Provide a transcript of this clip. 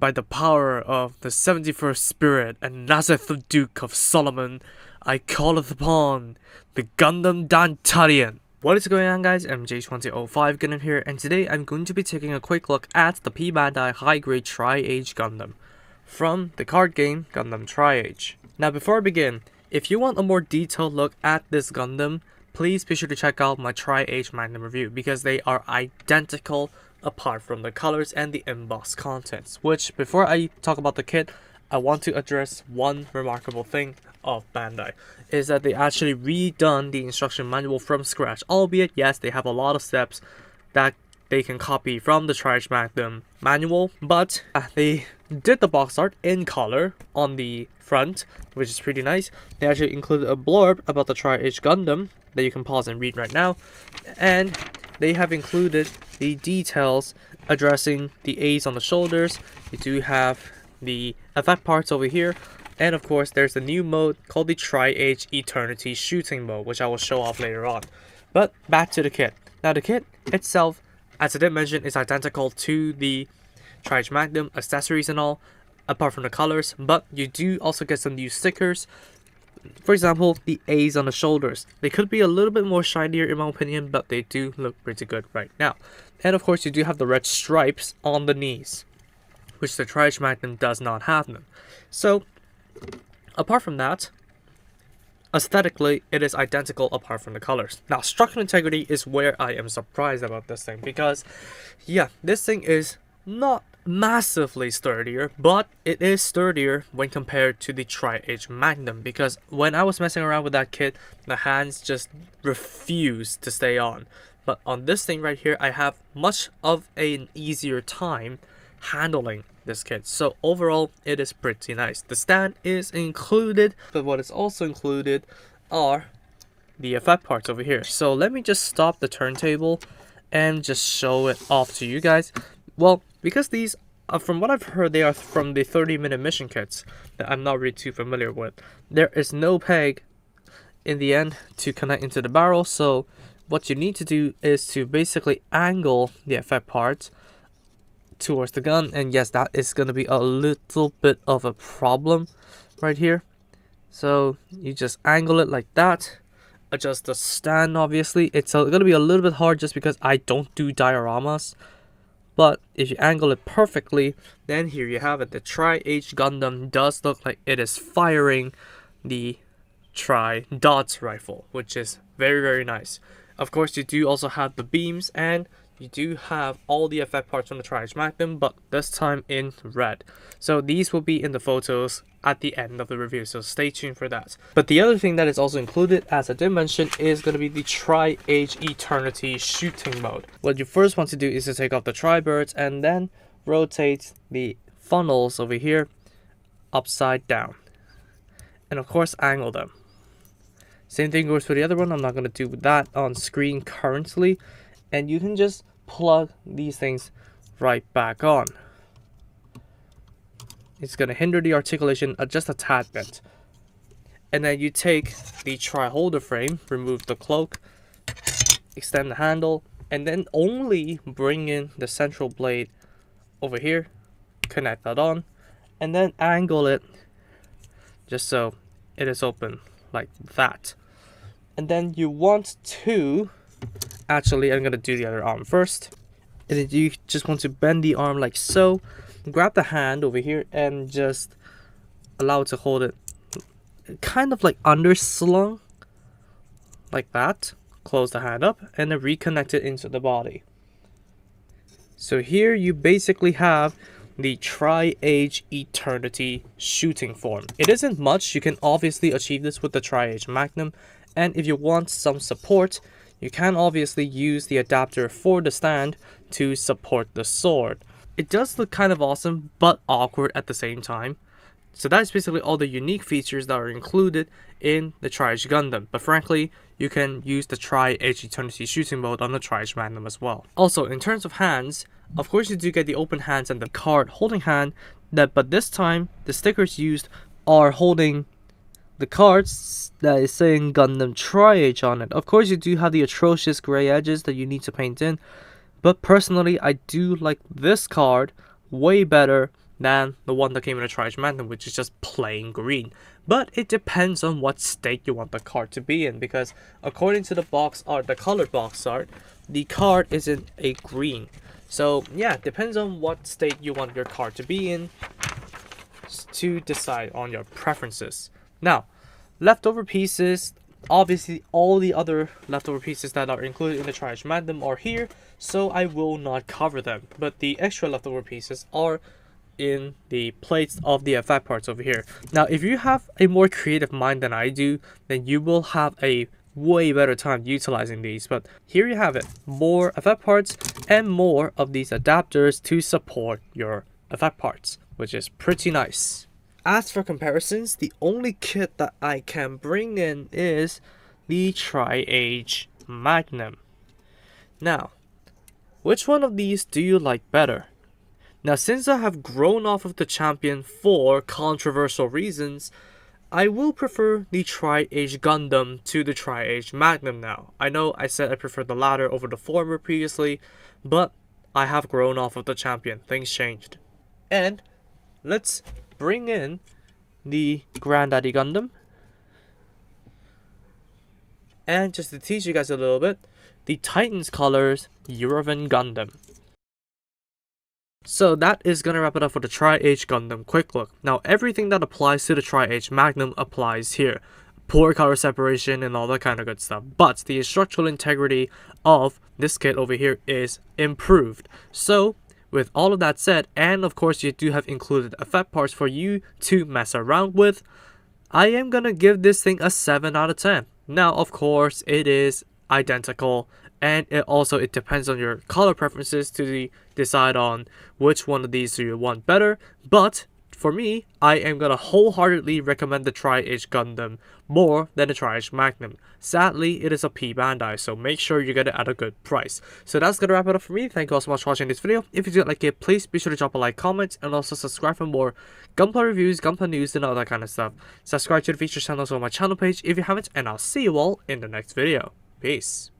By the power of the 71st Spirit and Nazareth the Duke of Solomon, I calleth upon the Gundam Dantarian. What is going on, guys? MJ2005 Gundam here, and today I'm going to be taking a quick look at the P-Bandai high-grade Tri-Age Gundam from the card game Gundam Tri-Age. Now before I begin, if you want a more detailed look at this Gundam, please be sure to check out my Tri-Age Magnum review because they are identical apart from the colors and the embossed contents. Which, before I talk about the kit, I want to address one remarkable thing of Bandai, is that they actually redone the instruction manual from scratch, albeit yes, they have a lot of steps that they can copy from the Tri-Age Magnum manual, but they did the box art in color on the front, which is pretty nice. They actually included a blurb about the Tri-Age Gundam that you can pause and read right now, and they have included the details addressing the A's on the shoulders. You do have the effect parts over here, and of course there's a new mode called the Tri-Age Eternity Shooting Mode, which I will show off later on. But back to the kit. Now the kit itself, as I did mention, is identical to the Tri-Age Magnum, accessories and all, apart from the colors, but you do also get some new stickers. For example, the A's on the shoulders. They could be a little bit more shinier in my opinion, but they do look pretty good right now. And of course you do have the red stripes on the knees, which the Tri-Age Magnum does not have them. So, apart from that, aesthetically, it is identical apart from the colors. Now, structural integrity is where I am surprised about this thing, because, yeah, this thing is not massively sturdier, but it is sturdier when compared to the Tri-Age Magnum, because when I was messing around with that kit, the hands just refused to stay on. But on this thing right here, I have much of an easier time handling this kit. So overall, it is pretty nice. The stand is included, but what is also included are the effect parts over here. So let me just stop the turntable and just show it off to you guys. Well, because these, from what I've heard, they are from the 30-minute mission kits that I'm not really too familiar with. There is no peg in the end to connect into the barrel, so what you need to do is to basically angle the effect parts towards the gun, and yes, that is going to be a little bit of a problem right here. So you just angle it like that, adjust the stand. Obviously it's going to be a little bit hard just because I don't do dioramas, but if you angle it perfectly, then here you have it. The Tri-Age Gundam does look like it is firing the Tri-Dots rifle, which is very, very nice. Of course, you do also have the beams, and you do have all the effect parts from the Tri-Age Magnum, but this time in red. So these will be in the photos at the end of the review, so stay tuned for that. But the other thing that is also included, as I did mention, is going to be the Tri-Age Eternity Shooting Mode. What you first want to do is to take off the tri-birds and then rotate the funnels over here upside down. And of course, angle them. Same thing goes for the other one. I'm not going to do that on screen currently. And you can just plug these things right back on. It's going to hinder the articulation just a tad bit. And then you take the tri-holder frame, remove the cloak, extend the handle, and then only bring in the central blade over here, connect that on, and then angle it just so it is open like that. And then you want to, actually I'm going to do the other arm first, and then you just want to bend the arm like so, grab the hand over here and just allow it to hold it kind of like underslung like that. Close the hand up and then reconnect it into the body. So here you basically have the Tri-Age Eternity shooting form. It isn't much. You can obviously achieve this with the Tri-Age Magnum, and if you want some support, you can obviously use the adapter for the stand to support the sword. It does look kind of awesome, but awkward at the same time. So that's basically all the unique features that are included in the Tri-Age Gundam. But frankly, you can use the Tri-Age Eternity Shooting Mode on the Tri-Age Magnum as well. Also, in terms of hands, of course you do get the open hands and the card holding hand, but this time the stickers used are holding the cards that is saying Gundam Tri-Age on it. Of course you do have the atrocious gray edges that you need to paint in, but personally I do like this card way better than the one that came in a Tri-Age Magnum, which is just plain green. But it depends on what state you want the card to be in, because according to the box art, the colored box art, the card isn't a green. So yeah, depends on what state you want your card to be in to decide on your preferences. Now, leftover pieces, obviously all the other leftover pieces that are included in the Tri-Age Magnum are here, so I will not cover them. But the extra leftover pieces are in the plates of the effect parts over here. Now, if you have a more creative mind than I do, then you will have a way better time utilizing these. But here you have it, more effect parts and more of these adapters to support your effect parts, which is pretty nice. As for comparisons, the only kit that I can bring in is the Tri-Age Magnum. Now, which one of these do you like better? Now, since I have grown off of the champion for controversial reasons, I will prefer the Tri-Age Gundam to the Tri-Age Magnum now. I know I said I preferred the latter over the former previously, but I have grown off of the champion. Things changed. And let's bring in the Granddaddy Gundam. And just to teach you guys a little bit, the Titans Colors Eurovan Gundam. So that is going to wrap it up for the Tri-Age Gundam quick look. Now, everything that applies to the Tri-Age Magnum applies here. Poor color separation and all that kind of good stuff. But the structural integrity of this kit over here is improved. So, with all of that said, and of course you do have included effect parts for you to mess around with, I am going to give this thing a 7 out of 10. Now, of course, it is identical, and it depends on your color preferences to decide on which one of these you want better. But for me, I am gonna wholeheartedly recommend the Tri-Age Gundam more than the Tri-Age Magnum. Sadly, it is a P-Bandai, so make sure you get it at a good price. So that's gonna wrap it up for me. Thank you all so much for watching this video. If you did like it, please be sure to drop a like, comment, and also subscribe for more Gunpla reviews, Gunpla news, and all that kind of stuff. Subscribe to the feature channels on my channel page if you haven't, and I'll see you all in the next video. Peace.